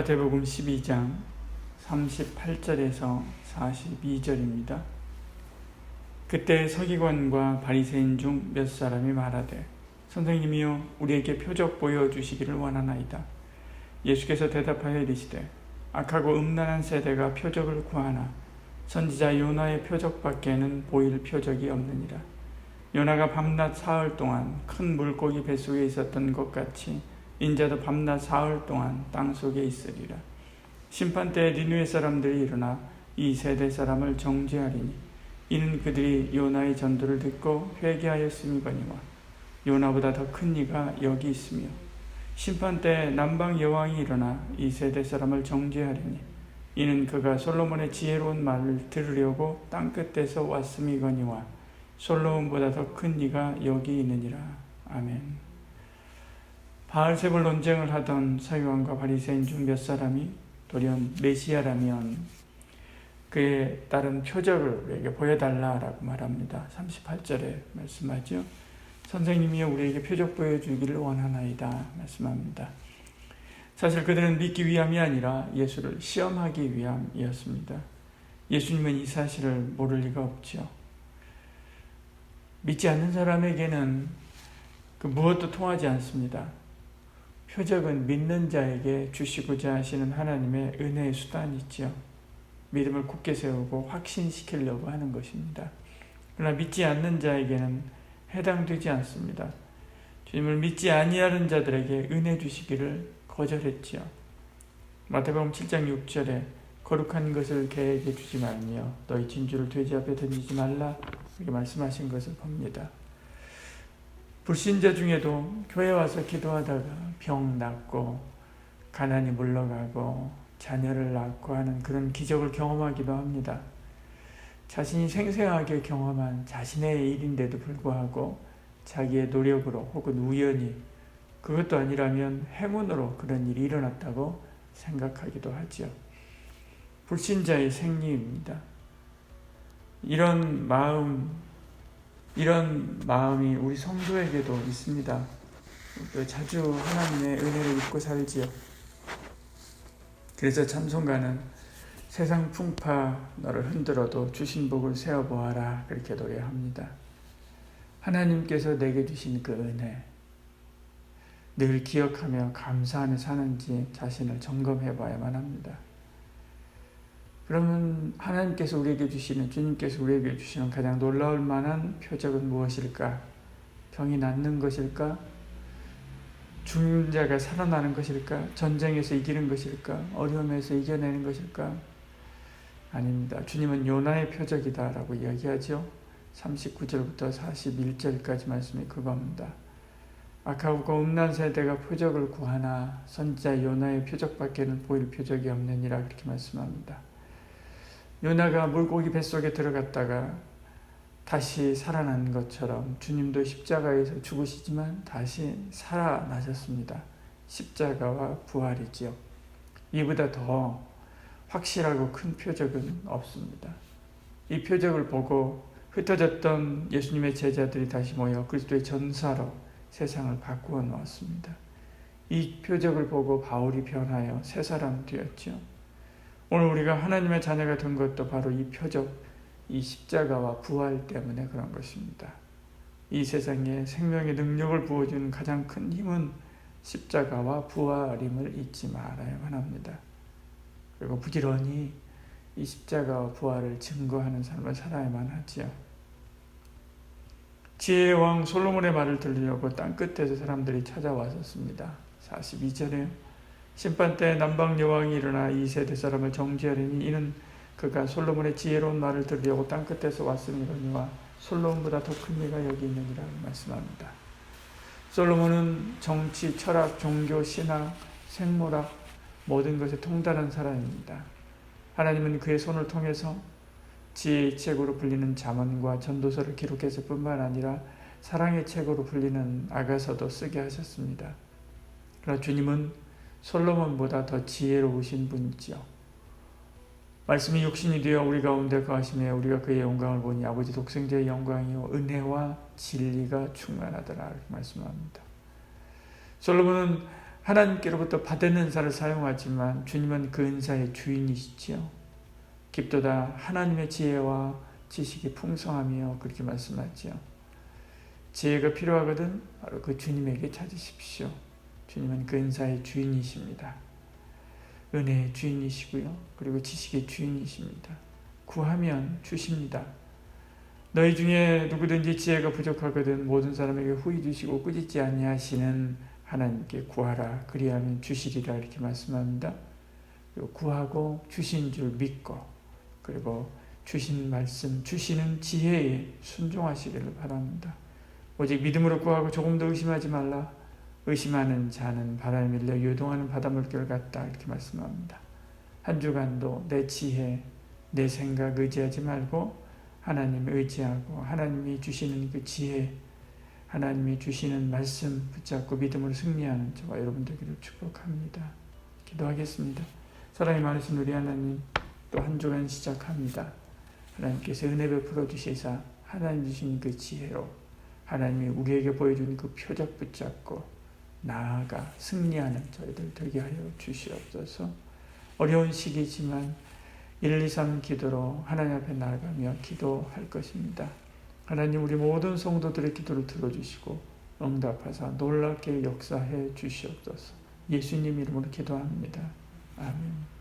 마태복음 12장 38절에서 42절입니다. 그때 서기관과 바리새인 중 몇 사람이 말하되 선생님이여 우리에게 표적 보여주시기를 원하나이다. 예수께서 대답하여 이르시되 악하고 음란한 세대가 표적을 구하나 선지자 요나의 표적밖에는 보일 표적이 없느니라. 요나가 밤낮 사흘 동안 큰 물고기 뱃속에 있었던 것 같이 인자도 밤낮 사흘 동안 땅속에 있으리라. 심판때에 니느웨 사람들이 일어나 이 세대 사람을 정죄하리니 이는 그들이 요나의 전도를 듣고 회개하였음이거니와 요나보다 더 큰 이가 여기 있으며 심판때에 남방 여왕이 일어나 이 세대 사람을 정죄하리니 이는 그가 솔로몬의 지혜로운 말을 들으려고 땅끝에서 왔음이거니와 솔로몬보다 더 큰 이가 여기 있느니라. 아멘. 바알세불 논쟁을 하던 서기관과 바리새인 중 몇 사람이 돌연 메시아라면 그에 따른 표적을 우리에게 보여달라라고 말합니다. 38절에 말씀하죠. 선생님이여 우리에게 표적 보여주기를 원하나이다 말씀합니다. 사실 그들은 믿기 위함이 아니라 예수를 시험하기 위함이었습니다. 예수님은 이 사실을 모를 리가 없죠. 믿지 않는 사람에게는 무엇도 통하지 않습니다. 표적은 믿는 자에게 주시고자 하시는 하나님의 은혜의 수단이지요. 믿음을 굳게 세우고 확신시키려고 하는 것입니다. 그러나 믿지 않는 자에게는 해당되지 않습니다. 주님을 믿지 아니하는 자들에게 은혜 주시기를 거절했지요. 마태복음 7장 6절에 거룩한 것을 개에게 주지 말며 너희 진주를 돼지 앞에 던지지 말라 이렇게 말씀하신 것을 봅니다. 불신자 중에도 교회 와서 기도하다가 병 낫고 가난이 물러가고 자녀를 낳고 하는 그런 기적을 경험하기도 합니다. 자신이 생생하게 경험한 자신의 일인데도 불구하고 자기의 노력으로 혹은 우연히 그것도 아니라면 행운으로 그런 일이 일어났다고 생각하기도 하죠. 불신자의 생리입니다. 이런 마음이 우리 성도에게도 있습니다. 자주 하나님의 은혜를 입고 살지요. 그래서 찬송가는 세상 풍파 너를 흔들어도 주신 복을 세어보아라 그렇게 노래합니다. 하나님께서 내게 주신 그 은혜 늘 기억하며 감사하며 사는지 자신을 점검해 봐야만 합니다. 그러면 하나님께서 우리에게 주시는, 주님께서 우리에게 주시는 가장 놀라울 만한 표적은 무엇일까? 병이 낫는 것일까? 죽는 자가 살아나는 것일까? 전쟁에서 이기는 것일까? 어려움에서 이겨내는 것일까? 아닙니다. 주님은 요나의 표적이다 라고 이야기하죠. 39절부터 41절까지 말씀이 그겁니다. 악하고 음란 세대가 표적을 구하나 선지자 요나의 표적밖에는 보일 표적이 없느니라 그렇게 말씀합니다. 요나가 물고기 뱃속에 들어갔다가 다시 살아난 것처럼 주님도 십자가에서 죽으시지만 다시 살아나셨습니다. 십자가와 부활이지요. 이보다 더 확실하고 큰 표적은 없습니다. 이 표적을 보고 흩어졌던 예수님의 제자들이 다시 모여 그리스도의 전사로 세상을 바꾸어 놓았습니다. 이 표적을 보고 바울이 변하여 새 사람 되었죠. 오늘 우리가 하나님의 자녀가 된 것도 바로 이 표적, 이 십자가와 부활 때문에 그런 것입니다. 이 세상에 생명의 능력을 부어주는 가장 큰 힘은 십자가와 부활임을 잊지 말아야만 합니다. 그리고 부지런히 이 십자가와 부활을 증거하는 삶을 살아야만 하지요. 지혜의 왕 솔로몬의 말을 들으려고 땅끝에서 사람들이 찾아왔었습니다. 42절에 심판때 남방 여왕이 일어나 이 세대 사람을 정죄하리니 이는 그가 솔로몬의 지혜로운 말을 들으려고 땅끝에서 왔음이거니와 솔로몬보다 더 큰 이가 여기 있느니라 말씀합니다. 솔로몬은 정치, 철학, 종교, 신학, 생물학 모든 것에 통달한 사람입니다. 하나님은 그의 손을 통해서 지혜의 책으로 불리는 잠언과 전도서를 기록했을 뿐만 아니라 사랑의 책으로 불리는 아가서도 쓰게 하셨습니다. 그러나 주님은 솔로몬보다 더 지혜로우신 분이지요. 말씀이 육신이 되어 우리 가운데 거하시며 우리가 그의 영광을 보니 아버지 독생자의 영광이요 은혜와 진리가 충만하더라 이렇게 말씀합니다. 솔로몬은 하나님께로부터 받은 은사를 사용하지만 주님은 그 은사의 주인이시지요. 깊도다 하나님의 지혜와 지식이 풍성하며 그렇게 말씀하지요. 지혜가 필요하거든 바로 그 주님에게 찾으십시오. 주님은 그 은사의 주인이십니다. 은혜의 주인이시고요. 그리고 지식의 주인이십니다. 구하면 주십니다. 너희 중에 누구든지 지혜가 부족하거든 모든 사람에게 후히 주시고 꾸짖지 아니하시는 하나님께 구하라 그리하면 주시리라 이렇게 말씀합니다. 구하고 주신 줄 믿고 그리고 주신 말씀 주시는 지혜에 순종하시기를 바랍니다. 오직 믿음으로 구하고 조금 더 의심하지 말라. 의심하는 자는 바다에 밀려 요동하는 바닷물결 같다 이렇게 말씀합니다. 한 주간도 내 지혜 내 생각 의지하지 말고 하나님 의지하고 하나님이 주시는 그 지혜 하나님이 주시는 말씀 붙잡고 믿음으로 승리하는 저와 여러분 되기를 축복합니다. 기도하겠습니다. 사랑이 많으신 우리 하나님 또 한 주간 시작합니다. 하나님께서 은혜 베풀어 주시사 하나님 주신 그 지혜로 하나님이 우리에게 보여준 그 표적 붙잡고 나아가 승리하는 저희들 되게 하여 주시옵소서. 어려운 시기지만 1, 2, 3 기도로 하나님 앞에 나아가며 기도할 것입니다. 하나님 우리 모든 성도들의 기도를 들어주시고 응답하사 놀랍게 역사해 주시옵소서. 예수님 이름으로 기도합니다. 아멘.